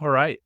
All right.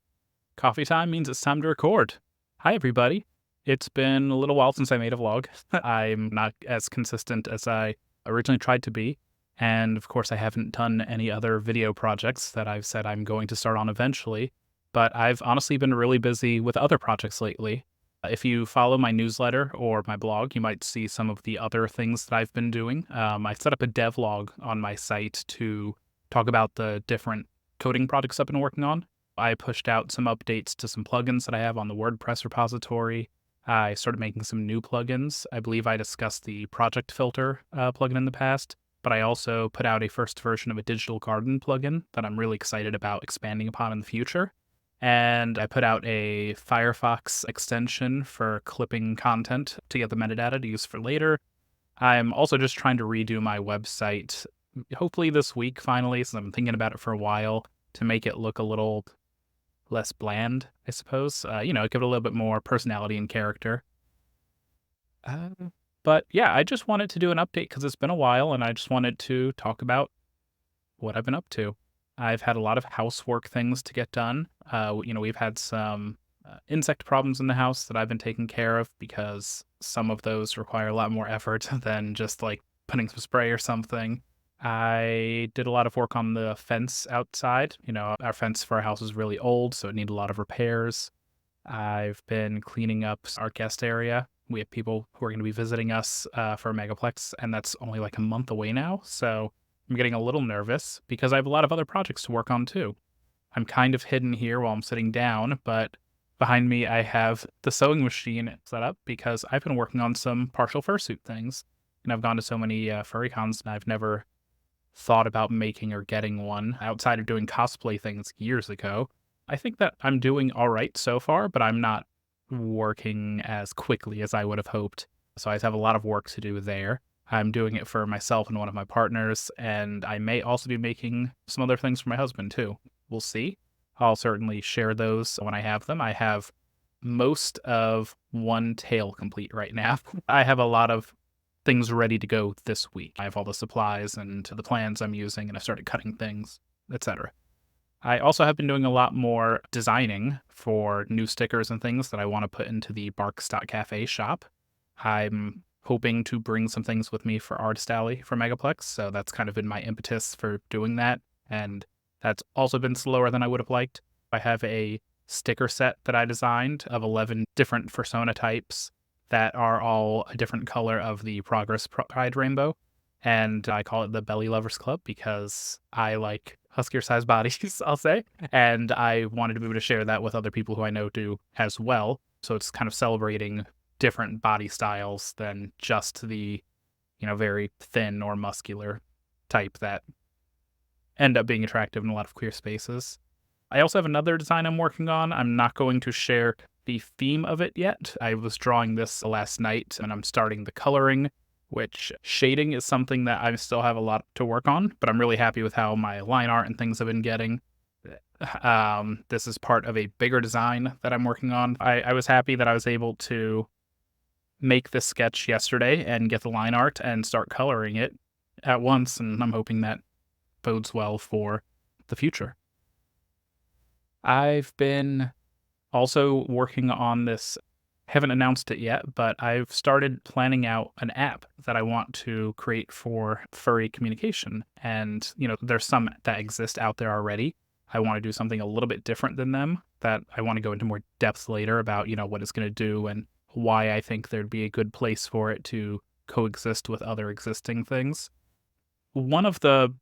Coffee time means it's time to record. Hi, everybody. It's been a little while since I made a vlog. I'm not as consistent as I originally tried to be. And of course, I haven't done any other video projects that I've said I'm going to start on eventually. But I've honestly been really busy with other projects lately. If you follow my newsletter or my blog, you might see some of the other things that I've been doing. I set up a devlog on my site to talk about the different coding projects I've been working on. I pushed out some updates to some plugins that I have on the WordPress repository. I started making some new plugins. I believe I discussed the project filter plugin in the past, but I also put out a first version of a digital garden plugin that I'm really excited about expanding upon in the future. And I put out a Firefox extension for clipping content to get the metadata to use for later. I'm also just trying to redo my website, hopefully this week finally, since I've been thinking about it for a while, to make it look a little less bland, I suppose. Give it a little bit more personality and character. Uh, but yeah, I just wanted to do an update because it's been a while and I just wanted to talk about what I've been up to. I've had a lot of housework things to get done. We've had some insect problems in the house that I've been taking care of because some of those require a lot more effort than just like putting some spray or something. I did a lot of work on the fence outside. Our fence for our house is really old, so it needed a lot of repairs. I've been cleaning up our guest area. We have people who are going to be visiting us for Megaplex, and that's only like a month away now. So I'm getting a little nervous because I have a lot of other projects to work on too. I'm kind of hidden here while I'm sitting down, but behind me I have the sewing machine set up because I've been working on some partial fursuit things. And I've gone to so many furry cons and I've never thought about making or getting one outside of doing cosplay things years ago. I think that I'm doing all right so far, but I'm not working as quickly as I would have hoped. So I have a lot of work to do there. I'm doing it for myself and one of my partners, and I may also be making some other things for my husband too. We'll see. I'll certainly share those when I have them. I have most of one tail complete right now. I have a lot of things ready to go this week. I have all the supplies and the plans I'm using, and I've started cutting things, etc. I also have been doing a lot more designing for new stickers and things that I want to put into the Barks.cafe shop. I'm hoping to bring some things with me for Artist Alley for Megaplex, so that's kind of been my impetus for doing that, and that's also been slower than I would have liked. I have a sticker set that I designed of 11 different fursona types that are all a different color of the Progress Pride rainbow. And I call it the Belly Lovers Club because I like huskier-sized bodies, I'll say. And I wanted to be able to share that with other people who I know do as well. So it's kind of celebrating different body styles than just the, very thin or muscular type that end up being attractive in a lot of queer spaces. I also have another design I'm working on. I'm not going to share the theme of it yet. I was drawing this last night and I'm starting the coloring, which shading is something that I still have a lot to work on, but I'm really happy with how my line art and things have been getting. This is part of a bigger design that I'm working on. I was happy that I was able to make this sketch yesterday and get the line art and start coloring it at once, and I'm hoping that bodes well for the future. I've been also working on this, haven't announced it yet, but I've started planning out an app that I want to create for furry communication. And, there's some that exist out there already. I want to do something a little bit different than them that I want to go into more depth later about, what it's going to do and why I think there'd be a good place for it to coexist with other existing things. One of the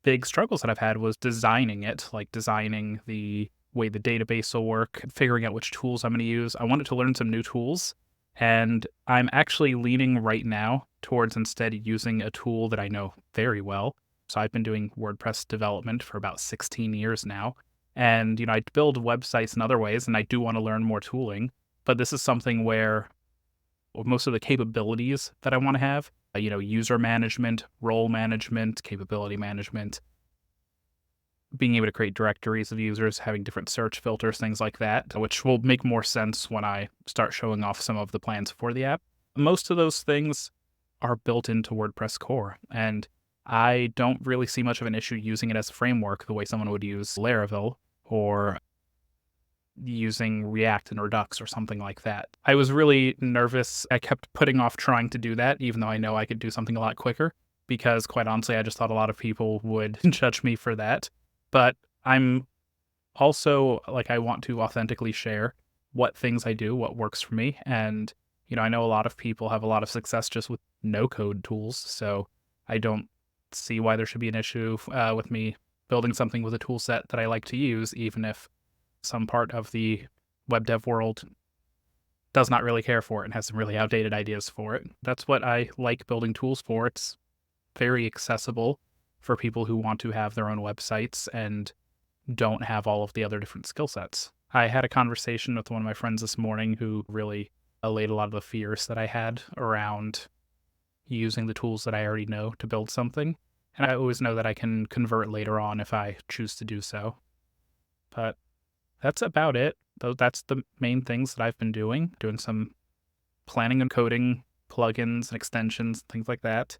big struggles that I've had was designing it, like designing the way the database will work, figuring out which tools I'm going to use. I wanted to learn some new tools, and I'm actually leaning right now towards instead using a tool that I know very well. So I've been doing WordPress development for about 16 years now, and I build websites in other ways, and I do want to learn more tooling, but this is something where most of the capabilities that I want to have, user management, role management, capability management, being able to create directories of users, having different search filters, things like that, which will make more sense when I start showing off some of the plans for the app. Most of those things are built into WordPress core, and I don't really see much of an issue using it as a framework the way someone would use Laravel or using React and Redux or something like that. I was really nervous. I kept putting off trying to do that, even though I know I could do something a lot quicker, because quite honestly, I just thought a lot of people would judge me for that. But I'm also like, I want to authentically share what things I do, what works for me. And, I know a lot of people have a lot of success just with no code tools. So I don't see why there should be an issue with me building something with a tool set that I like to use, even if some part of the web dev world does not really care for it and has some really outdated ideas for it. That's what I like building tools for. It's very accessible for people who want to have their own websites and don't have all of the other different skill sets. I had a conversation with one of my friends this morning who really allayed a lot of the fears that I had around using the tools that I already know to build something. And I always know that I can convert later on if I choose to do so. But that's about it. Though that's the main things that I've been doing some planning and coding, plugins and extensions, things like that.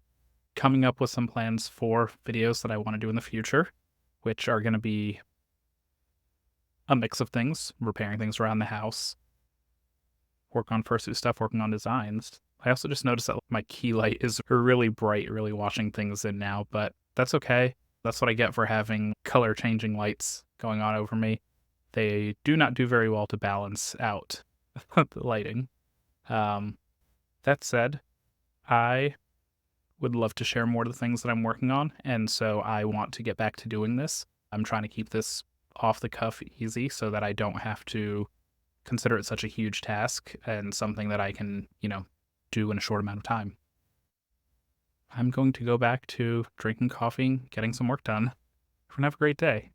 Coming up with some plans for videos that I want to do in the future, which are going to be a mix of things, repairing things around the house, work on fursuit stuff, working on designs. I also just noticed that my key light is really bright, really washing things in now, but that's okay. That's what I get for having color changing lights going on over me. They do not do very well to balance out the lighting. That said, I would love to share more of the things that I'm working on, and so I want to get back to doing this. I'm trying to keep this off the cuff easy so that I don't have to consider it such a huge task and something that I can, do in a short amount of time. I'm going to go back to drinking coffee, getting some work done. Everyone have a great day.